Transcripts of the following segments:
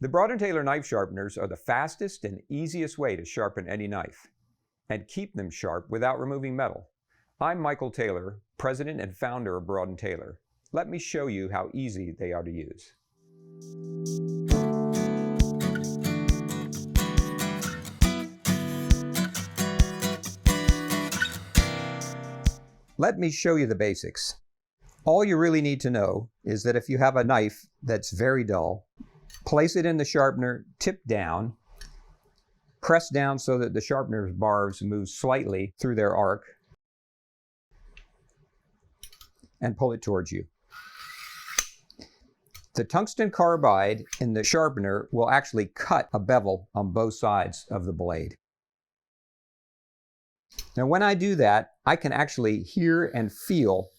The Broad & Taylor knife sharpeners are the fastest and easiest way to sharpen any knife and keep them sharp without removing metal. I'm Michael Taylor, president and founder of Broad & Taylor. Let me show you how easy they are to use. Let me show you the basics. All you really need to know is that if you have a knife that's very dull, place it in the sharpener, tip down, press down so that the sharpener's barbs move slightly through their arc, and pull it towards you. The tungsten carbide in the sharpener will actually cut a bevel on both sides of the blade. Now when I do that, I can actually hear and feel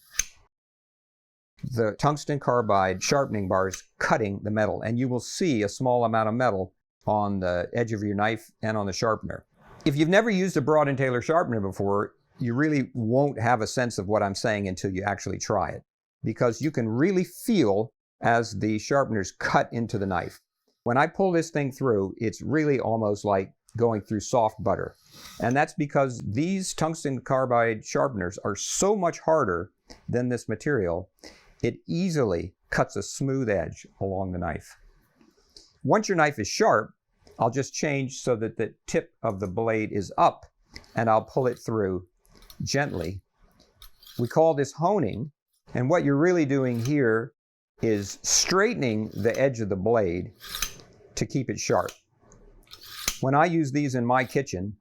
the tungsten carbide sharpening bars cutting the metal, and you will see a small amount of metal on the edge of your knife and on the sharpener. If you've never used a Broad & Taylor sharpener before, you really won't have a sense of what I'm saying until you actually try it, because you can really feel as the sharpeners cut into the knife. When I pull this thing through, it's really almost like going through soft butter. And that's because these tungsten carbide sharpeners are so much harder than this material, it easily cuts a smooth edge along the knife. Once your knife is sharp, I'll just change so that the tip of the blade is up, and I'll pull it through gently. We call this honing, and what you're really doing here is straightening the edge of the blade to keep it sharp. When I use these in my kitchen,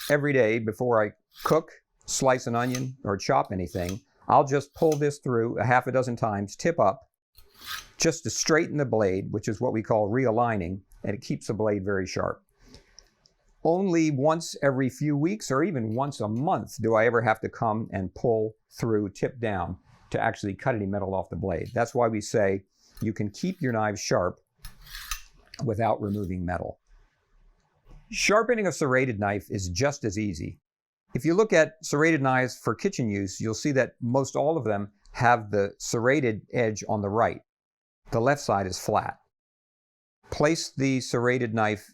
every day before I cook, slice an onion, or chop anything, I'll just pull this through a half a dozen times, tip up, just to straighten the blade, which is what we call realigning, and it keeps the blade very sharp. Only once every few weeks or even once a month do I ever have to come and pull through, tip down, to actually cut any metal off the blade. That's why we say you can keep your knives sharp without removing metal. Sharpening a serrated knife is just as easy. If you look at serrated knives for kitchen use, you'll see that most all of them have the serrated edge on the right. The left side is flat. Place the serrated knife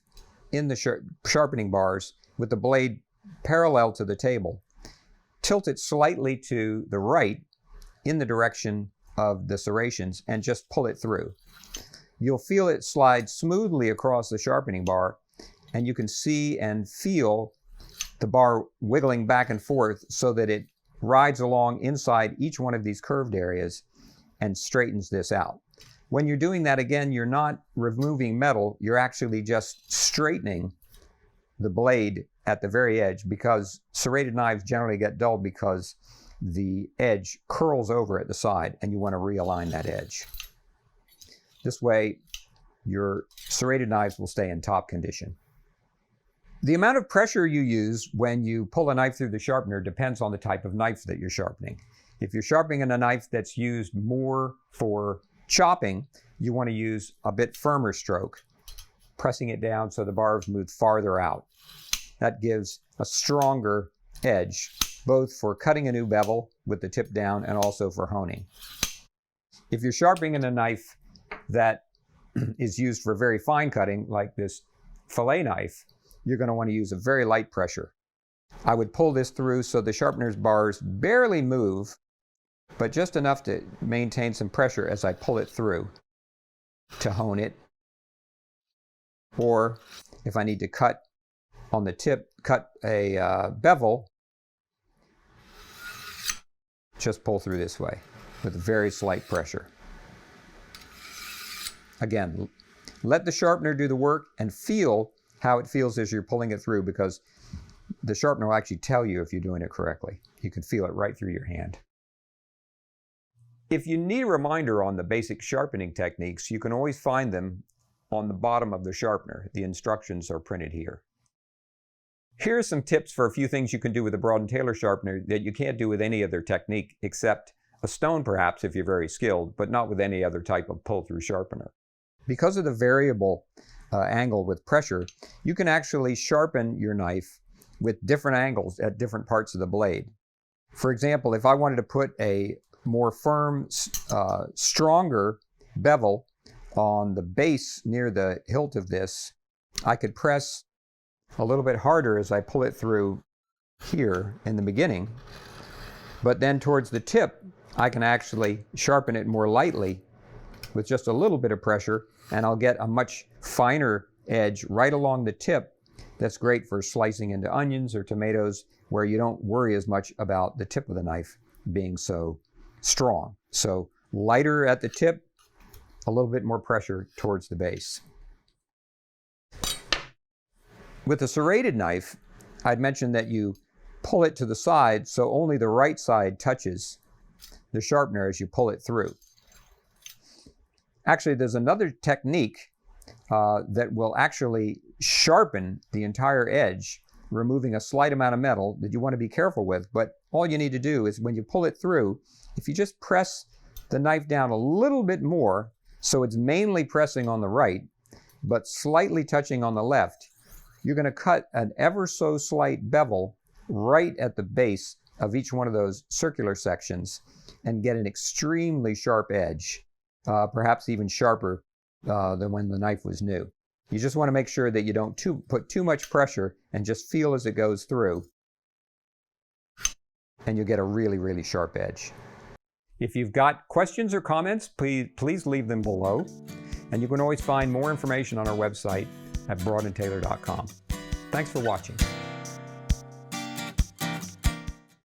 in the sharpening bars with the blade parallel to the table. Tilt it slightly to the right in the direction of the serrations and just pull it through. You'll feel it slide smoothly across the sharpening bar, and you can see and feel the bar wiggling back and forth so that it rides along inside each one of these curved areas and straightens this out. When you're doing that, again, you're not removing metal, you're actually just straightening the blade at the very edge, because serrated knives generally get dull because the edge curls over at the side and you want to realign that edge. This way, your serrated knives will stay in top condition. The amount of pressure you use when you pull a knife through the sharpener depends on the type of knife that you're sharpening. If you're sharpening a knife that's used more for chopping, you want to use a bit firmer stroke, pressing it down so the barbs move farther out. That gives a stronger edge, both for cutting a new bevel with the tip down and also for honing. If you're sharpening a knife that is used for very fine cutting, like this fillet knife, you're going to want to use a very light pressure. I would pull this through so the sharpener's bars barely move, but just enough to maintain some pressure as I pull it through to hone it. Or if I need to cut on the tip, cut a bevel, just pull through this way with very slight pressure. Again, let the sharpener do the work and feel how it feels as you're pulling it through, because the sharpener will actually tell you if you're doing it correctly. You can feel it right through your hand. If you need a reminder on the basic sharpening techniques, you can always find them on the bottom of the sharpener. The instructions are printed here. Here are some tips for a few things you can do with a Broad & Taylor sharpener that you can't do with any other technique, except a stone perhaps if you're very skilled, but not with any other type of pull-through sharpener. Because of the variable angle with pressure, you can actually sharpen your knife with different angles at different parts of the blade. For example, if I wanted to put a more firm, stronger bevel on the base near the hilt of this, I could press a little bit harder as I pull it through here in the beginning, but then towards the tip, I can actually sharpen it more lightly with just a little bit of pressure, and I'll get a much finer edge right along the tip. That's great for slicing into onions or tomatoes, where you don't worry as much about the tip of the knife being so strong. So lighter at the tip, a little bit more pressure towards the base. With a serrated knife, I'd mentioned that you pull it to the side so only the right side touches the sharpener as you pull it through. Actually, there's another technique that will actually sharpen the entire edge, removing a slight amount of metal that you want to be careful with. But all you need to do is when you pull it through, if you just press the knife down a little bit more, so it's mainly pressing on the right, but slightly touching on the left, you're going to cut an ever so slight bevel right at the base of each one of those circular sections and get an extremely sharp edge, perhaps even sharper than when the knife was new. You just want to make sure that you don't put too much pressure and just feel as it goes through, and you'll get a really, really sharp edge. If you've got questions or comments, please leave them below. And you can always find more information on our website at broadandtaylor.com. Thanks for watching.